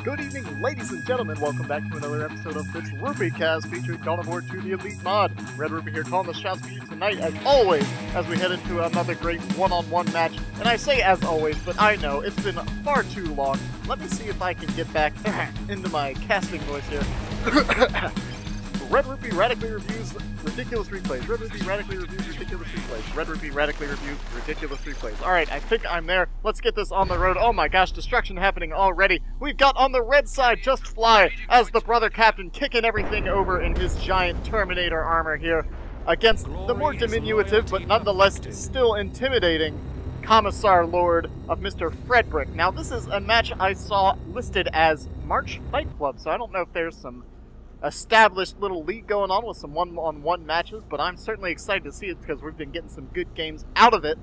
Good evening, ladies and gentlemen. Welcome back to another episode of FitzRupee Cast featuring Dawn Aboard to the Elite Mod. Red-Rupee here calling the shots for you tonight, as always, as we head into another great one-on-one match. And I say as always, but I know it's been far too long. Let me see if I can get back into my casting voice here. Red-Rupee radically reviews ridiculous replays. Red-Rupee radically reviews ridiculous replays. Red-Rupee radically reviews ridiculous replays. Alright, I think I'm there. Let's get this on the road. Oh my gosh, destruction happening already. We've got on the red side JustFly as the brother captain, kicking everything over in his giant Terminator armor here against the more diminutive but nonetheless still intimidating Commissar Lord of Mr. Fredrik. Now this is a match I saw listed as March Fight Club, so I don't know if there's some established little league going on with some one-on-one matches, but I'm certainly excited to see it because we've been getting some good games out of it.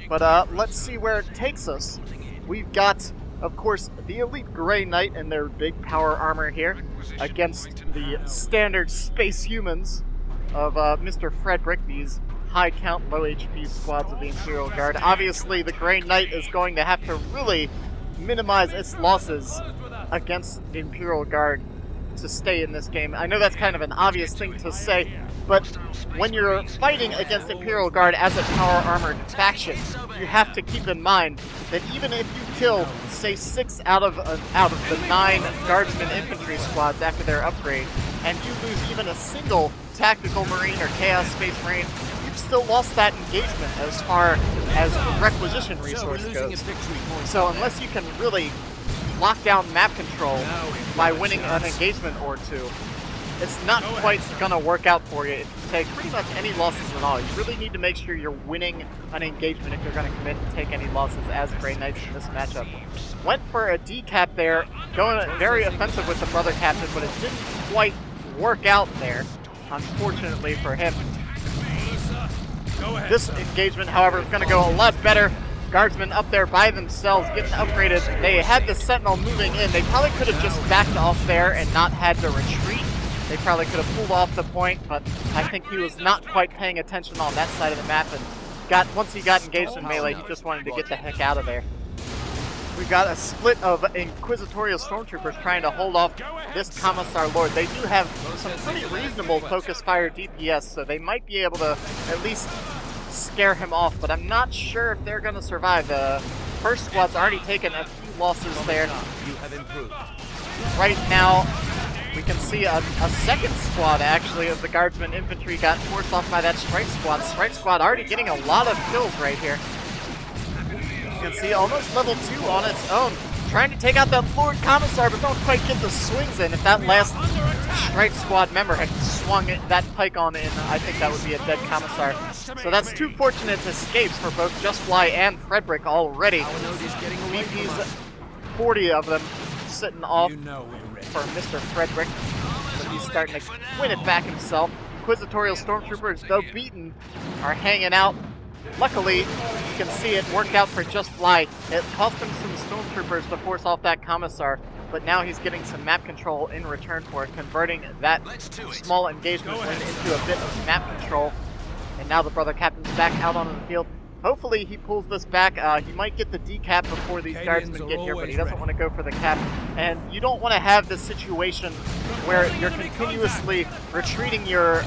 But let's see where it takes us. We've got, of course, the Elite Grey Knight and their big power armor here against the standard space humans of Mr. Fredrik, these high count, low HP squads of the Imperial Guard. Obviously, the Grey Knight is going to have to really minimize its losses against the Imperial Guard to stay in this game. I know that's kind of an obvious thing to say, but when you're fighting against Imperial Guard as a power armored faction, you have to keep in mind that even if you kill, say, 6 out of the 9 Guardsman infantry squads after their upgrade, and you lose even a single tactical marine or chaos space marine, you've still lost that engagement as far as requisition resource goes. So unless you can really lock down map control by winning an engagement or two, it's not quite gonna work out for you if you take pretty much any losses at all. You really need to make sure you're winning an engagement if you're gonna commit and take any losses as Grey Knights in this matchup. Went for a decap there, going very offensive with the brother captain, but it didn't quite work out there, unfortunately for him. This engagement, however, is gonna go a lot better. Guardsmen up there by themselves, getting upgraded. They had the Sentinel moving in. They probably could have just backed off there and not had to retreat. They probably could have pulled off the point, but I think he was not quite paying attention on that side of the map, and once he got engaged in melee, he just wanted to get the heck out of there. We've got a split of Inquisitorial Stormtroopers trying to hold off this Commissar Lord. They do have some pretty reasonable focus fire DPS, so they might be able to at least scare him off, but I'm not sure if they're going to survive. The first squad's already taken a few losses there. Right now, we can see a second squad, actually, of the Guardsman Infantry got forced off by that Strike Squad. Strike Squad already getting a lot of kills right here. You can see almost level 2 on its own. Trying to take out that Lord Commissar, but don't quite get the swings in. If that last Strike Squad member had swung that pike on in, I think that would be a dead Commissar. So that's 2 fortunate escapes for both JustFly and Fredrik already. VP's 40 of them sitting off for Mr. Fredrik, but he's starting to win it back himself. Inquisitorial Stormtroopers, though beaten, are hanging out. Luckily, you can see it worked out for JustFly. It cost him some Stormtroopers to force off that Commissar, but now he's getting some map control in return for it, converting that small engagement win into a bit of map control. And now the brother captain's back out on the field. Hopefully he pulls this back. He might get the decap before these guardsmen get here, but he doesn't want to go for the cap. And you don't want to have this situation where you're continuously retreating your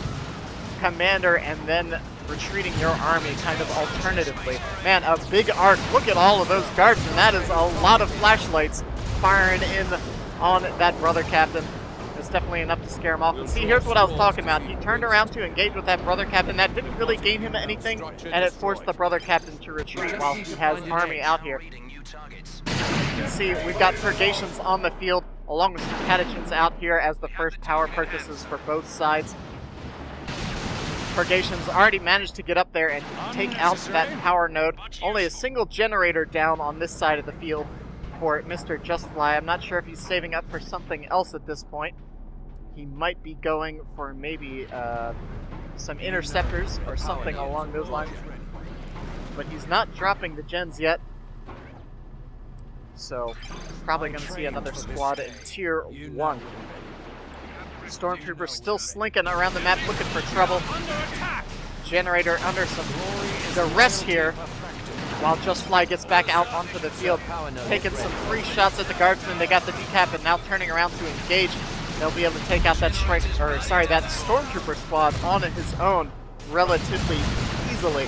commander and then retreating your army kind of alternatively. Man, a big arc. Look at all of those guardsmen. That is a lot of flashlights firing in on that brother captain. It's definitely enough to scare him off. And see, here's what I was talking about. He turned around to engage with that brother captain. That didn't really gain him anything, and it forced the brother captain to retreat while he has army out here. You can see we've got purgations on the field, along with some catechins out here as the first power purchases for both sides. Purgations already managed to get up there and take out that power node. Only a single generator down on this side of the field for Mr. JustFly. I'm not sure if he's saving up for something else at this point. He might be going for maybe some interceptors or something along those lines. But he's not dropping the gens yet. So, probably going to see another squad in Tier 1. Stormtroopers still slinking around the map looking for trouble. Generator under some duress here while JustFly gets back out onto the field, taking some free shots at the guardsmen. They got the decap and now turning around to engage. They'll be able to take out that that stormtrooper squad on his own relatively easily.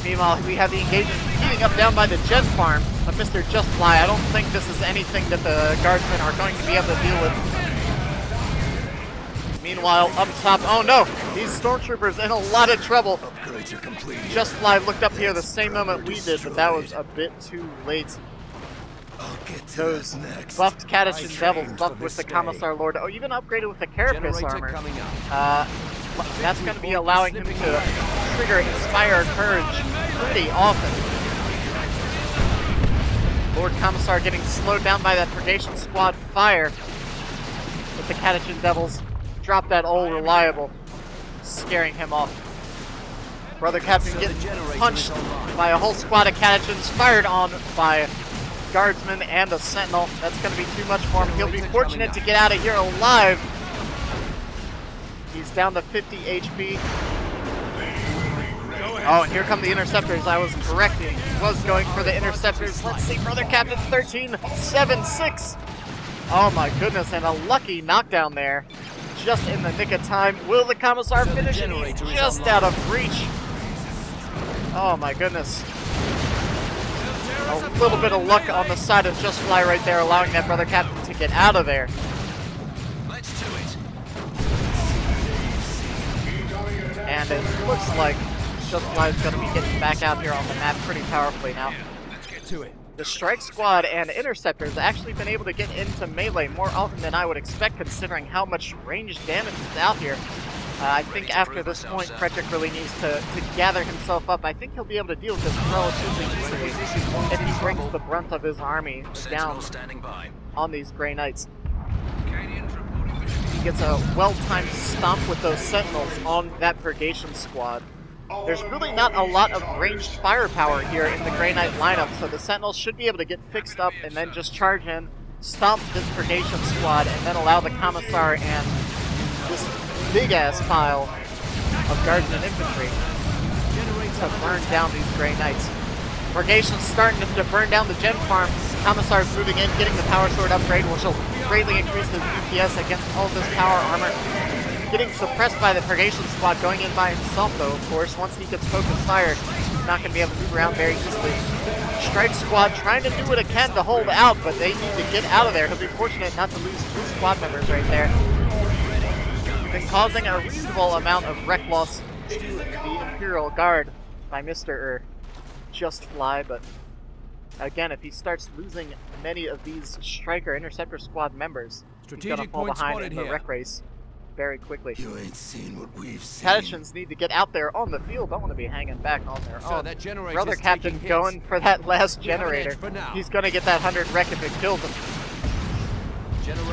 Meanwhile, we have the engagement heating up down by the gen farm of Mr. JustFly. I don't think this is anything that the guardsmen are going to be able to deal with. Meanwhile, up top, oh no, these stormtroopers in a lot of trouble. JustFly looked up here the same moment we did, but that was a bit too late. Those buffed Catachin Devils, buffed with the Commissar Lord, oh, even upgraded with the Carapace armor. That's going to be allowing him to trigger Inspire Courage pretty often. Lord Commissar getting slowed down by that Purgation Squad fire. But the Catachin Devils drop that all reliable, scaring him off. Brother Captain getting punched by a whole squad of Catachins, fired on by Guardsmen and a Sentinel. That's going to be too much for him. He'll be fortunate to get out of here alive. He's down to 50 HP. Oh, and here come the Interceptors. I was correcting. He was going for the Interceptors. Let's see, Brother Captain 13-7-6. Oh my goodness, and a lucky knockdown there. Just in the nick of time. Will the Commissar finish it? He's just out of reach. Oh my goodness. A little bit of luck on the side of JustFly right there, allowing that Brother Captain to get out of there. And it looks like JustFly is going to be getting back out here on the map pretty powerfully now. The Strike Squad and Interceptors have actually been able to get into melee more often than I would expect, considering how much ranged damage is out here. I think after this point, Fredrik really needs to gather himself up. I think he'll be able to deal with this relatively easily if he brings the brunt of his army down on these Grey Knights. He gets a well-timed stomp with those Sentinels on that Purgation Squad. There's really not a lot of ranged firepower here in the Grey Knight lineup, so the Sentinels should be able to get fixed up and then just charge in, stomp this Purgation Squad, and then allow the Commissar and this big-ass pile of Guardsmen infantry to burn down these Grey Knights. Purgation's starting to burn down the gen farm. Commissar's moving in, getting the Power Sword upgrade, which will greatly increase his DPS against all of this power armor. Getting suppressed by the Purgation Squad, going in by himself though, of course. Once he gets focused fired, he's not going to be able to move around very easily. Strike Squad trying to do what it can to hold out, but they need to get out of there. He'll be fortunate not to lose 2 squad members right there. Been causing a reasonable amount of wreck loss to the Imperial Guard by Mr. JustFly, but again, if he starts losing many of these Striker Interceptor Squad members, he's going to fall behind in the wreck race very quickly. You ain't seen what we've seen. Catachins need to get out there on the field. Don't want to be hanging back on their own. Brother Captain going for that last generator. He's going to get that 100 wreck if it kills him.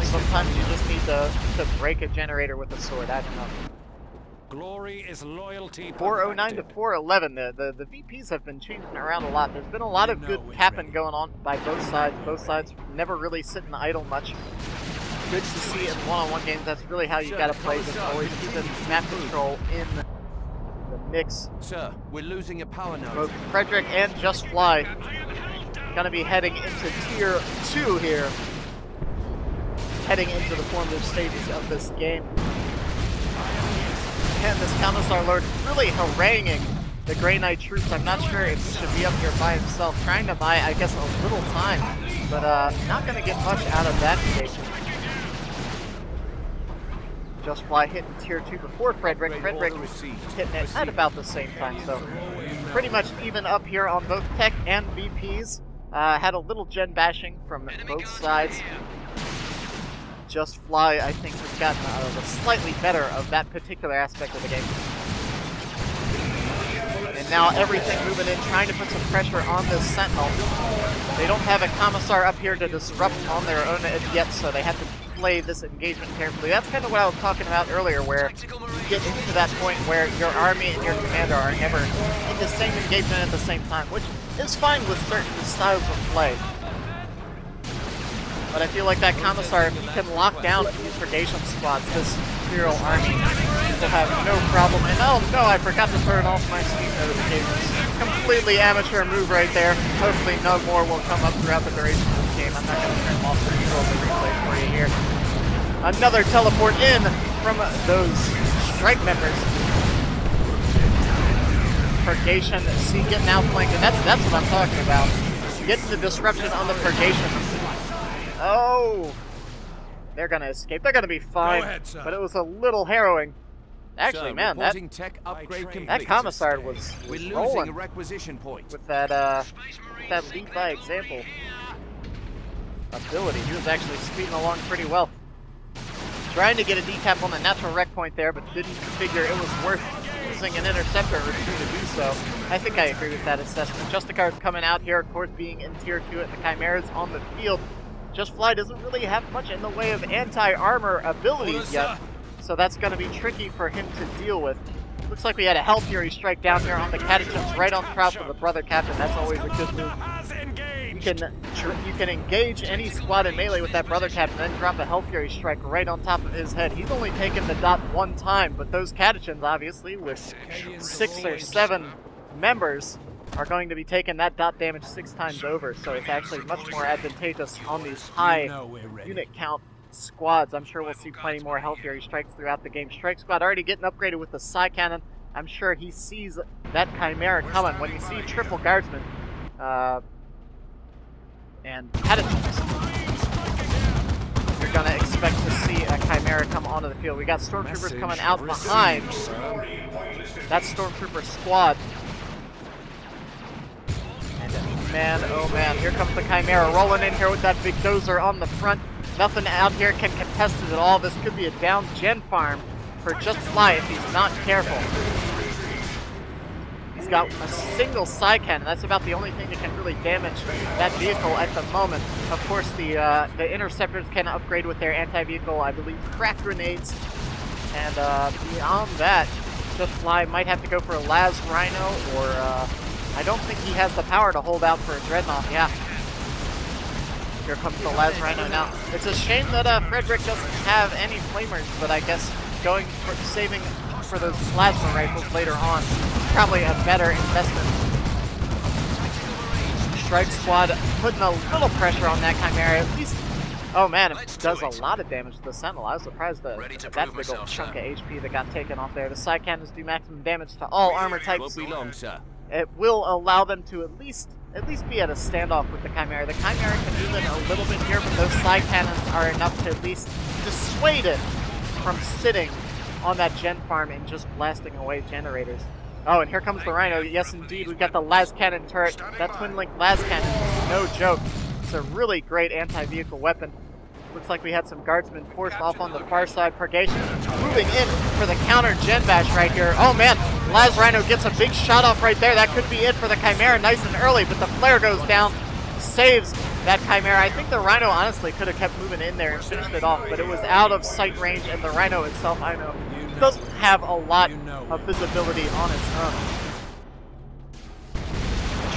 Sometimes you just need to break a generator with a sword. I don't know. Glory is loyalty. 409 to 411. The VPs have been changing around a lot. There's been a lot of good capping going on by both sides. Both sides never really sitting idle much. Good to see in one-on-one games. That's really how you gotta play. Just always keeping map control in the mix. Sir, we're losing a power node. Both Fredrik and JustFly gonna be heading into Tier 2 here. Heading into the formative stages of this game. And this Commissar Lord really haranguing the Grey Knight troops. I'm not sure if he should be up here by himself, trying to buy, I guess, a little time, but not going to get much out of that station. JustFly hitting Tier 2 before Fredrik. Fredrik hitting it at about the same time, so pretty much even up here on both Tech and VPs. Had a little gen bashing from both sides. JustFly, I think, has gotten slightly better of that particular aspect of the game. And now everything moving in, trying to put some pressure on this Sentinel. They don't have a Commissar up here to disrupt on their own yet, so they have to play this engagement carefully. That's kind of what I was talking about earlier, where you get into that point where your army and your commander are never in the same engagement at the same time, which is fine with certain styles of play. But I feel like that Commissar, if he can lock down these Purgation squads, this Imperial army will have no problem. And oh no, I forgot to turn off my Steam notifications. Completely amateur move right there. Hopefully no more will come up throughout the duration of this game. I'm not going to turn them off for control of the replay for you here. Another teleport in from those strike members. Purgation, see, getting outflanked, and that's what I'm talking about. Getting the disruption on the Purgation. Oh! They're gonna escape. They're gonna be fine. Ahead, but it was a little harrowing. Actually, man, that commissar was rolling a requisition point. with that lead by example ability. He was actually speeding along pretty well. Trying to get a decap on the natural wreck point there, but didn't figure it was worth using an interceptor or two to do so. I think I agree with that assessment. Justicar's coming out here, of course, being in tier 2 and the Chimera's on the field. JustFly doesn't really have much in the way of anti-armor abilities yet, so that's going to be tricky for him to deal with. Looks like we had a Hell Fury strike down here on the Catechins right on top of the Brother Captain. That's always a good move. You can engage any squad in melee with that Brother Captain, then drop a Hell Fury strike right on top of his head. He's only taken the dot one time, but those Catechins, obviously, with 6 or 7 members, are going to be taking that dot damage 6 times over, so it's actually much more advantageous on these high unit count squads. I'm sure we'll see plenty more Hell Fury strikes throughout the game. Strike squad already getting upgraded with the Psy Cannon. I'm sure he sees that Chimera coming. When you see triple guardsmen and Catechins, you're gonna expect to see a Chimera come onto the field. We got Stormtroopers coming out behind that Stormtrooper squad. And man, oh man, here comes the Chimera rolling in here with that big dozer on the front. Nothing out here can contest it at all. This could be a down gen farm for JustFly if he's not careful. He's got a single Psy Cannon. That's about the only thing that can really damage that vehicle at the moment. Of course, the interceptors can upgrade with their anti-vehicle, I believe, crack grenades. And beyond that, JustFly might have to go for a Las Rhino, or I don't think he has the power to hold out for a Dreadnought. Yeah. Here comes the Las Rhino now. It's a shame that Fredrik doesn't have any flamers, but I guess going for saving for those plasma rifles later on is probably a better investment. Strike squad putting a little pressure on that Chimera, at least. Oh man, it does a lot of damage to the Sentinel. I was surprised at that big old chunk of HP that got taken off there. The Psy Cannons do maximum damage to all armor types. It will allow them to at least be at a standoff with the Chimera. The Chimera can move in a little bit here, but those Psy Cannons are enough to at least dissuade it from sitting on that gen farm and just blasting away generators. Oh, and here comes the Rhino. Yes, indeed, we've got the Las Cannon turret. That twin-link Las Cannon is no joke. It's a really great anti-vehicle weapon. Looks like we had some guardsmen forced off on the far side. Purgation moving in for the counter gen bash right here. Oh man, Las Rhino gets a big shot off right there. That could be it for the Chimera nice and early, but the flare goes down, saves that Chimera. I think the Rhino honestly could have kept moving in there and finished it off, but it was out of sight range, and the Rhino itself, I know, doesn't have a lot of visibility on its own.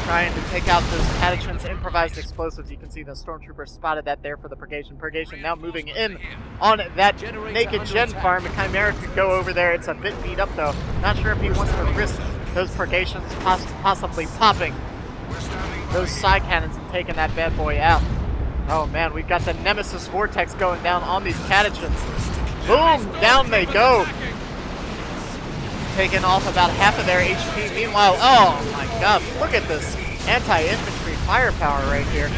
Trying to take out those Catechins' improvised explosives. You can see the Stormtrooper spotted that there for the Purgation. Purgation now moving in on that naked gen farm. The Chimera could go over there. It's a bit beat up though. Not sure if he wants to risk those Purgations possibly popping those Psy Cannons and taking that bad boy out. Oh man, we've got the Nemesis Vortex going down on these Catechins. Boom! Down they go! Taking off about half of their HP. Meanwhile, oh my god, look at this anti-infantry firepower right here.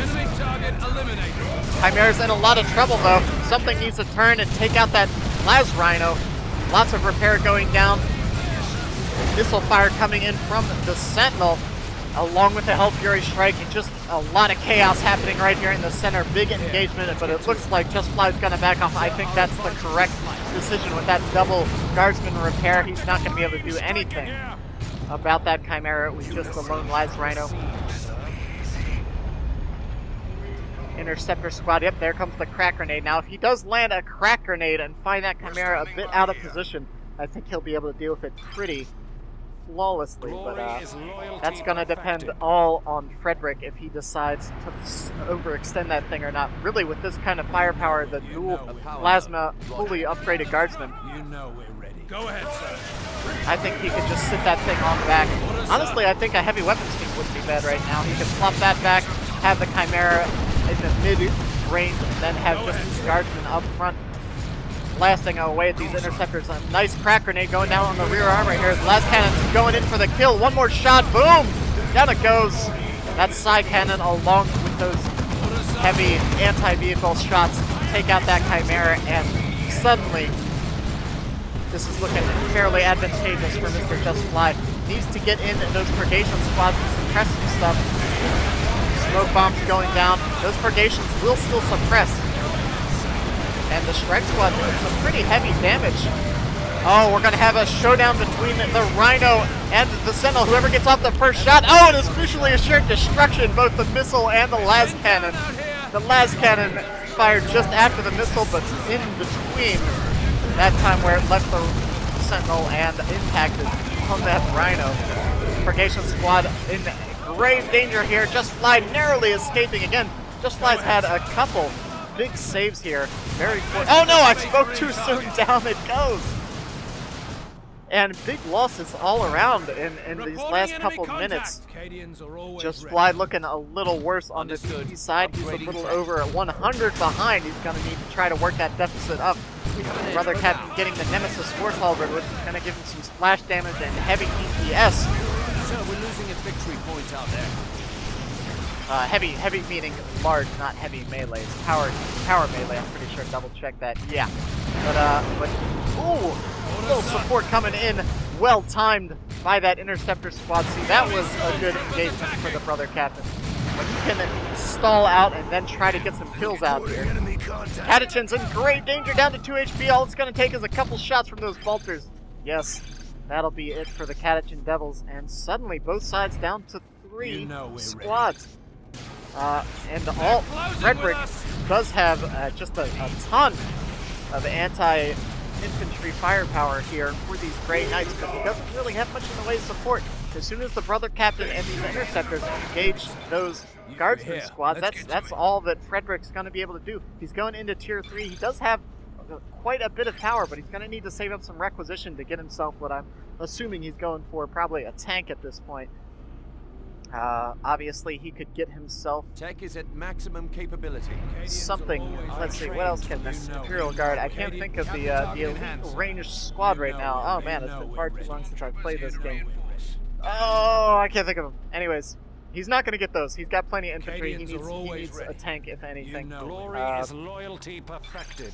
Chimera's in a lot of trouble though. Something needs to turn and take out that Las Rhino. Lots of repair going down. Missile fire coming in from the Sentinel, along with the Hell Fury strike, and just a lot of chaos happening right here in the center. Big engagement, but it looks like JustFly's gonna back off. I think that's the correct decision with that double guardsman repair. He's not gonna be able to do anything about that Chimera with just the lone Las Rhino. Interceptor squad, yep, there comes the crack grenade. Now, if he does land a crack grenade and find that Chimera a bit out of position, I think he'll be able to deal with it pretty flawlessly, Glory but is loyalty that's going to depend perfected. all on Fredrik if he decides to overextend that thing or not. Really, with this kind of firepower, the dual plasma, fully upgraded guardsman, You know we're ready. Go ahead, sir. I think he could just sit that thing on back. Honestly, I think a heavy weapons team wouldn't be bad right now. He could flop that back, have the Chimera in the mid-range, and then have just his guardsman up front blasting away at these interceptors. A nice crack grenade going down on the rear arm right here. The last cannon's going in for the kill. One more shot, boom! Down it goes. That side cannon along with those heavy anti-vehicle shots take out that Chimera, and suddenly this is looking fairly advantageous for Mr. JustFly. Needs to get in those purgation squads to suppress some stuff. Smoke bombs going down. Those purgations will still suppress. And the strike squad doing some pretty heavy damage. Oh, we're going to have a showdown between the Rhino and the Sentinel. Whoever gets off the first shot. Oh, it is mutually assured destruction, both the missile and the las cannon. The las cannon fired just after the missile, but in between that time where it left the Sentinel and impacted on that Rhino. Purgation squad in grave danger here. JustFly narrowly escaping again. JustFly's had a couple big saves here. Very quick. Oh no, I spoke too soon. Down it goes. And big losses all around in these last couple minutes. JustFly looking a little worse on the DP side. He's a little over 100 behind. He's going to need to try to work that deficit up. Brother Captain getting the Nemesis Force Halberd, which is going to give him some splash damage and heavy DPS. Sir, we're losing a victory point out there. Heavy meaning large, not heavy melee. It's power melee. I'm pretty sure. Double check that. Yeah, but ooh, little support coming in, well timed by that interceptor squad. See, that was a good engagement for the Brother Captain. When you can stall out and then try to get some kills out here. Catachin's in great danger, down to 2 HP. All it's going to take is a couple shots from those bolters. Yes, that'll be it for the Catachin Devils. And suddenly, both sides down to 3 squads. And Fredrik does have just a ton of anti-infantry firepower here for these Grey Knights, but he doesn't really have much in the way of support. As soon as the Brother Captain and these interceptors engage those guardsman squads, that's all that Fredrik's going to be able to do. He's going into tier 3. He does have quite a bit of power, but he's going to need to save up some requisition to get himself what I'm assuming he's going for, probably a tank at this point. Obviously, he could get himself Tech is at maximum capability. something. Let's see, what else can this Imperial Guard? I can't think of the elite ranged squad right now. Oh man, it's been far too long since I've played this game. Oh, I can't think of him. Anyways, he's not going to get those. He's got plenty of infantry. He needs a tank, if anything. Glory is loyalty perfected.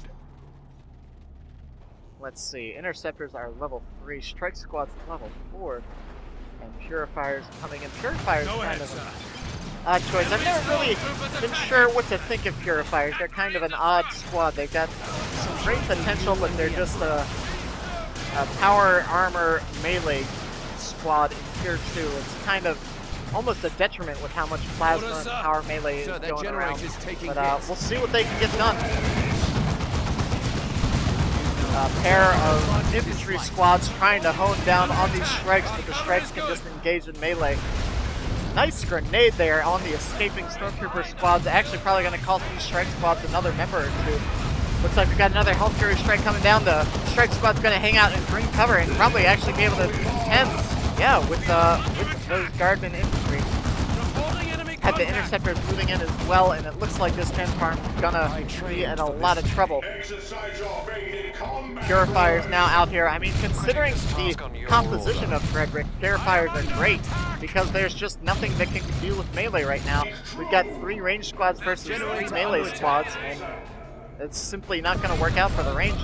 Let's see. Interceptors are level 3. Strike squad's level 4. And Purifiers coming in. Purifiers kind of an odd choice. I've never really been sure what to think of Purifiers. They're kind of an odd squad. They've got some great potential, but they're just a power armor melee squad in tier 2. It's kind of almost a detriment with how much plasma and power melee is going around. But we'll see what they can get done. A pair of infantry squads trying to hone down on these strikes, but the strikes can just engage in melee. Nice grenade there on the escaping Stormtrooper squads. Actually probably going to cost these strike squads another member or two. Looks like we've got another Health Fury strike coming down. The strike squad's going to hang out in green cover and probably actually be able to contend, yeah, with those Guardman infantry. Had the interceptors moving in as well, and it looks like this Ten Farm is gonna be in a lot of trouble. Purifiers now out here. I mean, considering the composition of Fredrik, Purifiers are great because there's just nothing that can deal with melee right now. We've got 3 range squads versus 3 melee squads, and it's simply not going to work out for the range.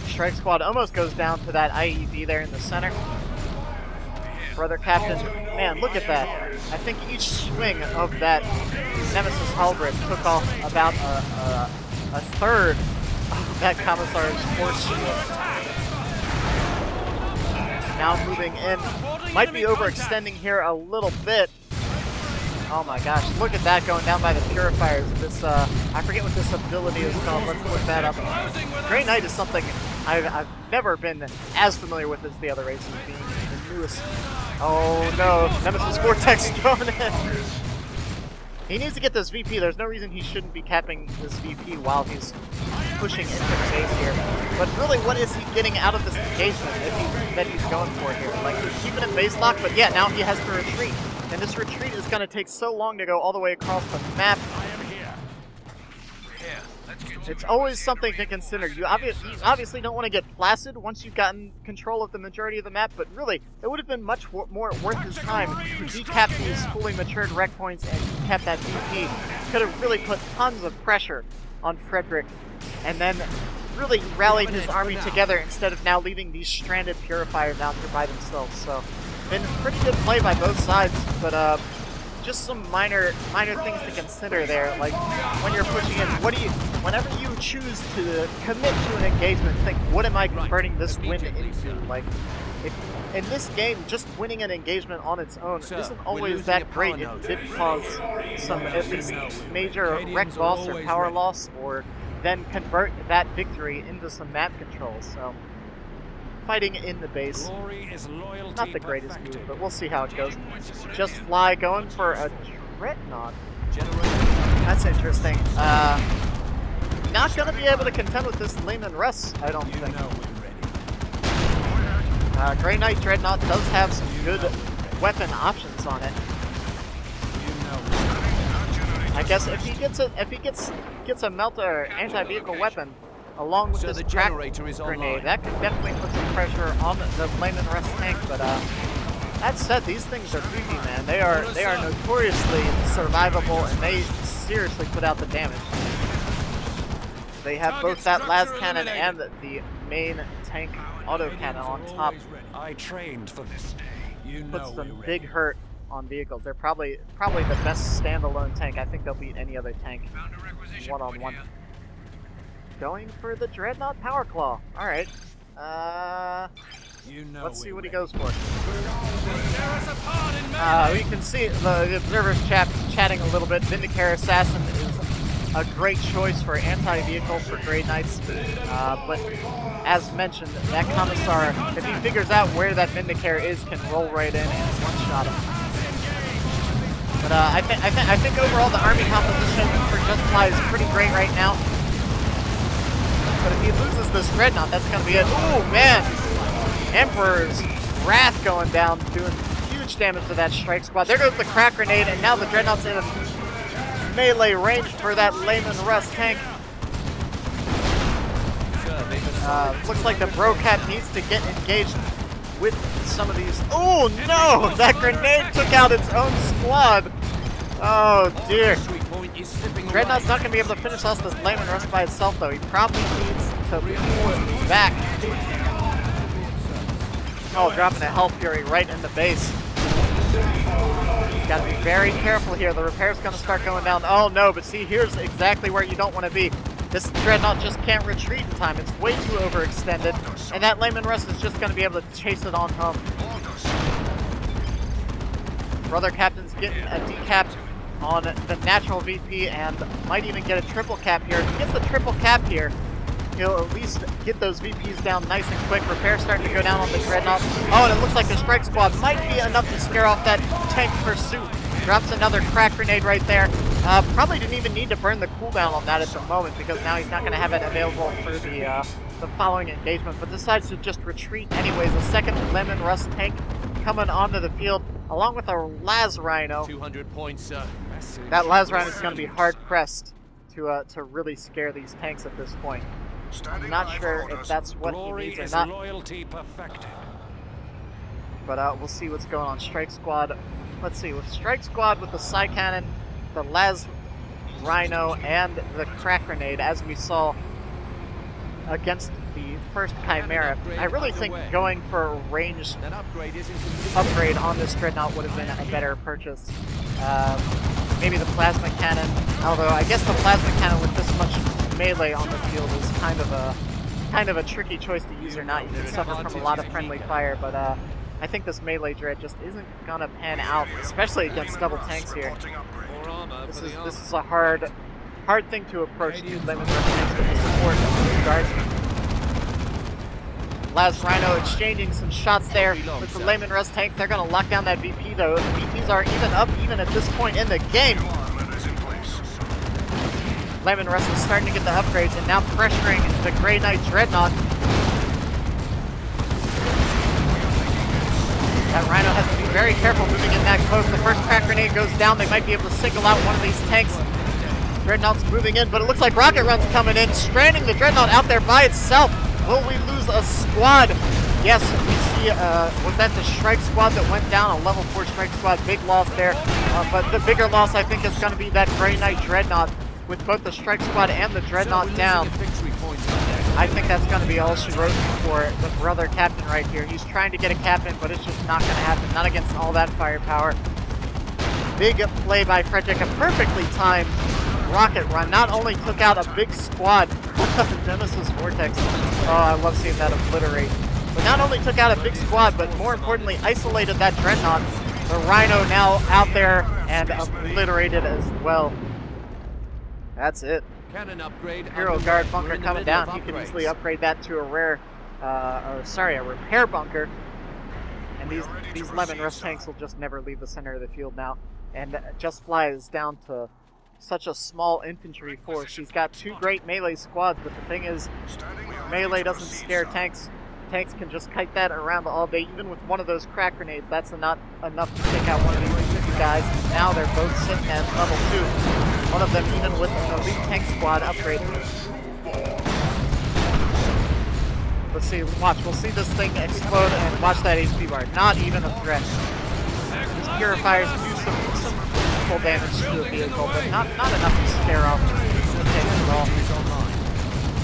Strike squad almost goes down to that IED there in the center. Brother Captain, man, look at that. I think each swing of that Nemesis Halberd took off about a third of that Commissar's force shield. Now moving in. Might be overextending here a little bit. Oh my gosh, look at that going down by the Purifiers. This, I forget what this ability is called. Let's look that up. Grey Knight is something I've never been as familiar with as the other races, being the newest. Oh no, Nemesis Vortex thrown in. He needs to get this VP. There's no reason he shouldn't be capping this VP while he's pushing into the base here. But really, what is he getting out of this engagement that he's going for here? Like, he's keeping it base lock, but yeah, now he has to retreat. And this retreat is going to take so long to go all the way across the map. It's always something to consider. You obviously don't want to get placid once you've gotten control of the majority of the map, but really, it would have been much more worth his time to decap these fully matured rec points and decap that VP. Could have really put tons of pressure on Fredrik, and then really rallied his army together instead of now leaving these stranded purifiers out here by themselves. So, been pretty good play by both sides, but just some minor things to consider there. Like, when you're pushing in, whenever you choose to commit to an engagement, think, what am I converting this win into? Like, if in this game, just winning an engagement on its own isn't always that great. It did cause some at least major wreck loss or power loss, or then convert that victory into some map control. So, fighting in the base, not the greatest move, but we'll see how it goes. JustFly going for a Dreadnought. That's interesting. Not going to be able to contend with this Lehman Russ, I don't think. Grey Knight Dreadnought does have some good weapon options on it. I guess if he gets a melter anti-vehicle weapon along with this crack grenade, that could definitely put some pressure on the Lehman Russ tank. But that said, these things are beefy, man. They are notoriously survivable, and they seriously put out the damage. They have both that las cannon and the main tank autocannon on top. I trained for this day. Puts some big hurt on vehicles. They're probably the best standalone tank. I think they'll beat any other tank one-on-one. Going for the Dreadnought Power Claw. Alright. Let's see what he goes for. We can see the observers chatting a little bit. Vindicator Assassin is a great choice for anti-vehicle for Grey Knights. But as mentioned, that Commissar, if he figures out where that Vindicator is, can roll right in and one-shot him. But I think overall the army composition for JustFly is pretty great right now. But if he loses this Dreadnought, that's going to be it. Ooh, man! Emperor's Wrath going down, doing huge damage to that strike squad. There goes the crack grenade, and now the Dreadnought's in a melee range for that Lehman Russ tank. Looks like the Brocat needs to get engaged with some of these. Oh, no! That grenade took out its own squad. Oh, dear. Dreadnought's not going to be able to finish off this Lehman Russ by itself, though. He probably needs to pull back. Oh, dropping a Hell Fury right in the base. He's got to be very careful here. The repair's going to start going down. Oh, no, but see, here's exactly where you don't want to be. This Dreadnought just can't retreat in time. It's way too overextended, and that Lehman Russ is just going to be able to chase it on home. Brother Captain's getting a decap on the natural VP and might even get a triple cap here. If he gets the triple cap here, he'll at least get those VPs down nice and quick. Repair starting to go down on the Dreadnought. Oh, and it looks like the strike squad might be enough to scare off that tank pursuit. Drops another crack grenade right there. Probably didn't even need to burn the cooldown on that at the moment, because now he's not going to have it available for the following engagement, but decides to just retreat anyways. The second Lehman Russ tank coming onto the field, along with a Las Rhino. 200 points, sir. That Las Rhino is going to be hard pressed to really scare these tanks at this point. I'm not sure if that's what he needs or not. Loyalty perfected. But we'll see what's going on. Strike Squad. Let's see. With Strike Squad with the Psy Cannon, the Las Rhino, and the Crack Grenade, as we saw against the first Chimera, I really think going for a ranged upgrade on this Dreadnought would have been a better purchase. Maybe the Plasma Cannon, although I guess the Plasma Cannon with this much melee on the field is kind of a tricky choice to use or not. You can suffer from a lot of friendly fire, but I think this melee Dread just isn't gonna pan out, especially against double tanks here. This is a hard thing to approach two Lehman Russ tanks with the support of the Guardsmen. Last Rhino exchanging some shots there with the Lehman Russ tanks. They're going to lock down that VP though. The VPs are even up even at this point in the game. Lehman Russ is starting to get the upgrades and now pressuring the Grey Knight Dreadnought. That Rhino has to be very careful moving in that close. The first crack grenade goes down. They might be able to single out one of these tanks. Dreadnought's moving in, but it looks like Rocket Run's coming in, stranding the Dreadnought out there by itself. Will we lose a squad? Yes, we see, was that the Strike Squad that went down? A level 4 Strike Squad, big loss there. But the bigger loss, I think, is going to be that Grey Knight Dreadnought. With both the Strike Squad and the Dreadnought down, I think that's going to be all she wrote for the brother captain right here. He's trying to get a captain, but it's just not going to happen. Not against all that firepower. Big play by Fredrik, a perfectly timed rocket run. Not only took out a big squad of Nemesis Vortex. Oh, I love seeing that obliterate. But not only took out a big squad, but more importantly, isolated that Dreadnought. The Rhino now out there and obliterated as well. That's it. Cannon upgrade. Imperial Guard bunker coming down. You can easily upgrade that to a a repair bunker. And these Lehman Russ tanks will just never leave the center of the field now. And JustFly is down to such a small infantry force. She's got 2 great melee squads, but the thing is, melee doesn't scare tanks. Tanks can just kite that around all day. Even with one of those crack grenades, that's not enough to take out one of these guys. And now they're both sitting at level 2. One of them even with an elite tank squad upgrade. Let's see, watch, we'll see this thing explode and watch that HP bar. Not even a threat. These purifiers do some full damage to the vehicle, but not enough to scare off the tanks at all.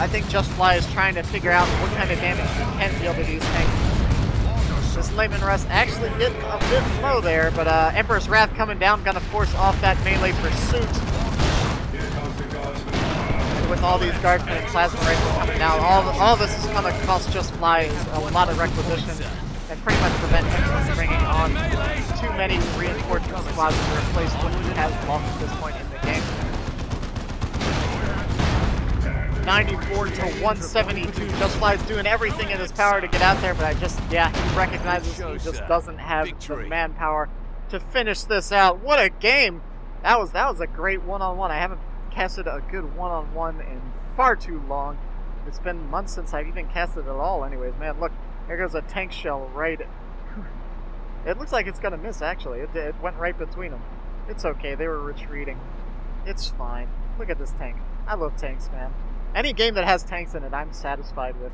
I think JustFly is trying to figure out what kind of damage he can deal to these tanks. This Lehman Russ actually getting a bit low there, but Emperor's Wrath coming down, gonna force off that melee pursuit. With all these guardsmen and plasma rifles coming down, all this is going to cost JustFly a lot of requisition and pretty much prevent him from bringing on too many reinforcement squads to replace what he has lost at this point in the game. 94 to 172. JustFly is doing everything in his power to get out there, but he recognizes he just doesn't have the manpower to finish this out. What a game! That was a great one-on-one. I haven't casted a good one-on-one in far too long. It's been months since I've even casted at all anyways. Man, look, there goes a tank shell right. It looks like it's gonna miss, actually. It went right between them. It's okay, they were retreating. It's fine. Look at this tank. I love tanks, man. Any game that has tanks in it, I'm satisfied with.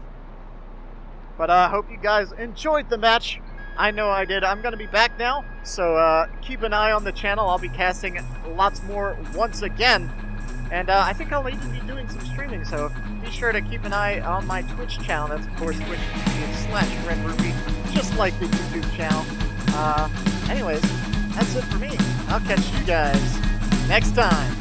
But I hope you guys enjoyed the match. I know I did. I'm going to be back now, so keep an eye on the channel. I'll be casting lots more once again. And I think I'll even be doing some streaming, so be sure to keep an eye on my Twitch channel. That's, of course, twitch.tv/Red-Rupee, just like the YouTube channel. Anyways, that's it for me. I'll catch you guys next time.